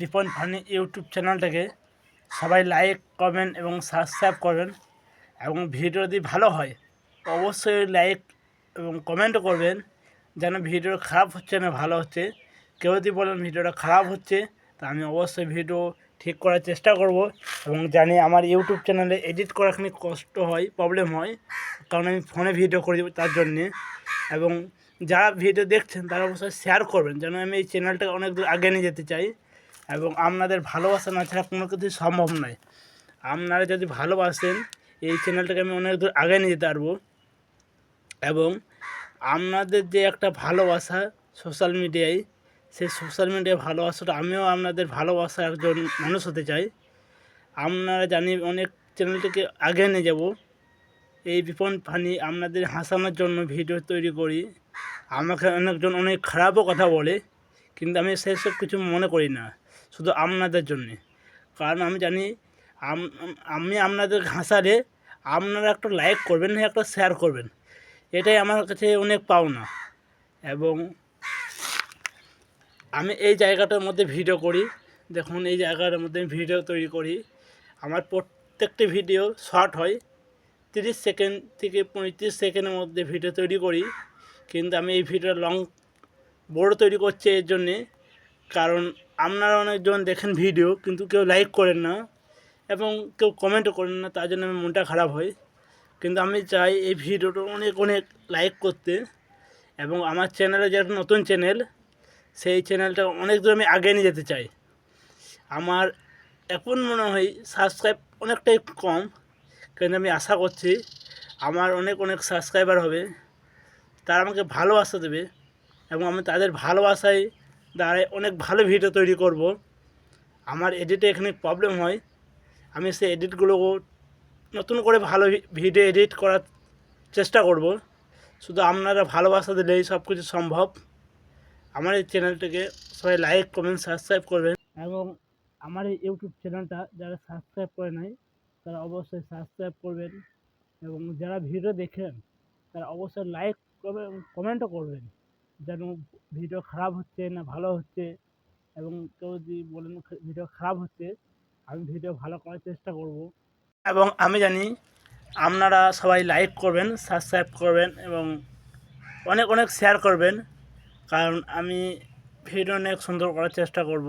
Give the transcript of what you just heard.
Ripon funny YouTube চ্যানেলটাকে সবাই like comment এবং সাবস্ক্রাইব করবেন এবং ভিডিও যদি ভালো হয় অবশ্যই লাইক এবং কমেন্টও করবেন যেন ভিডিও খারাপ হচ্ছে না ভালো হচ্ছে। কেউ যদি বলেন ভিডিওটা খারাপ হচ্ছে তা আমি অবশ্যই ভিডিও ঠিক করার চেষ্টা করব এবং জানি আমার ইউটিউব চ্যানেলে এডিট করা খানিক কষ্ট হয়, প্রবলেম হয়, কারণ আমি ফোনে ভিডিও করি তার জন্যে। এবং যারা ভিডিও দেখছেন তারা অবশ্যই শেয়ার করবেন যেন আমি এই চ্যানেলটাকে অনেক দূর আগে নিয়ে যেতে চাই এবং আপনাদের ভালোবাসা না ছাড়া কোনো কিছুই সম্ভব নয়। আপনারা যদি ভালোবাসেন এই চ্যানেলটাকে আমি অনেক দূর আগে নিয়ে যেতে পারবো এবং আপনাদের যে একটা ভালোবাসা সোশ্যাল মিডিয়ায়, সেই সোশ্যাল মিডিয়ায় ভালোবাসাটা আমিও আপনাদের ভালোবাসা একজন মানুষ হতে চাই। আপনারা জানি অনেক চ্যানেলটাকে আগে নিয়ে যাব। এই রিপন ফানি আপনাদের হাসানোর জন্য ভিডিও তৈরি করি। আমাকে অনেকজন অনেক খারাপও কথা বলে, কিন্তু আমি সেসব কিছু মনে করি না, শুধু আপনাদের জন্যে। কারণ আমি জানি আমি আপনাদের হাসালে আপনারা একটা লাইক করবেন, একটা শেয়ার করবেন, এটাই আমার কাছে অনেক পাওনা। এবং আমি এই জায়গাটার মধ্যে ভিডিও করি, দেখুন এই জায়গাটার মধ্যে আমি ভিডিও তৈরি করি। আমার প্রত্যেকটি ভিডিও শর্ট হয়, 30 সেকেন্ড থেকে 35 সেকেন্ডের মধ্যে ভিডিও তৈরি করি। কিন্তু আমি এই ভিডিও লং বড় তৈরি করছি এর জন্যে, কারণ আপনারা অনেকজন দেখেন ভিডিও কিন্তু কেউ লাইক করেন না এবং কেউ কমেন্টও করেন না, তার জন্য আমার মনটা খারাপ হয়। কিন্তু আমি চাই এই ভিডিওটা অনেক অনেক লাইক করতে এবং আমার চ্যানেলে যে একটা নতুন চ্যানেল, সেই চ্যানেলটা অনেক দূর আমি আগে নিয়ে যেতে চাই। আমার এখন মনে হয় সাবস্ক্রাইব অনেকটাই কম, কিন্তু আমি আশা করছি আমার অনেক অনেক সাবস্ক্রাইবার হবে, তারা আমাকে ভালোবাসা দেবে এবং আমি তাদের ভালোবাসায় দ্বারাই অনেক ভালো ভিডিও তৈরি করব। আমার এডিটে এখানে প্রবলেম হয়, আমি সেই এডিটগুলো নতুন করে ভালো ভিডিও এডিট করার চেষ্টা করব। শুধু আপনারা ভালোবাসা দিলেই সব কিছু সম্ভব। আমার এই চ্যানেলটাকে সবাই লাইক কমেন্ট সাবস্ক্রাইব করবেন এবং আমার এই ইউটিউব চ্যানেলটা যারা সাবস্ক্রাইব করে নাই তারা অবশ্যই সাবস্ক্রাইব করবেন এবং যারা ভিডিও দেখেন তারা অবশ্যই লাইক করবেন এবং কমেন্টও করবেন যেন ভিডিও খারাপ হচ্ছে না ভালো হচ্ছে। এবং কেউ যদি বলেন ভিডিও খারাপ হচ্ছে, আমি ভিডিও ভালো করার চেষ্টা করব এবং আমি জানি আপনারা সবাই লাইক করবেন, সাবস্ক্রাইব করবেন এবং অনেক অনেক শেয়ার করবেন, কারণ আমি ভিডিও অনেক সুন্দর করার চেষ্টা করব।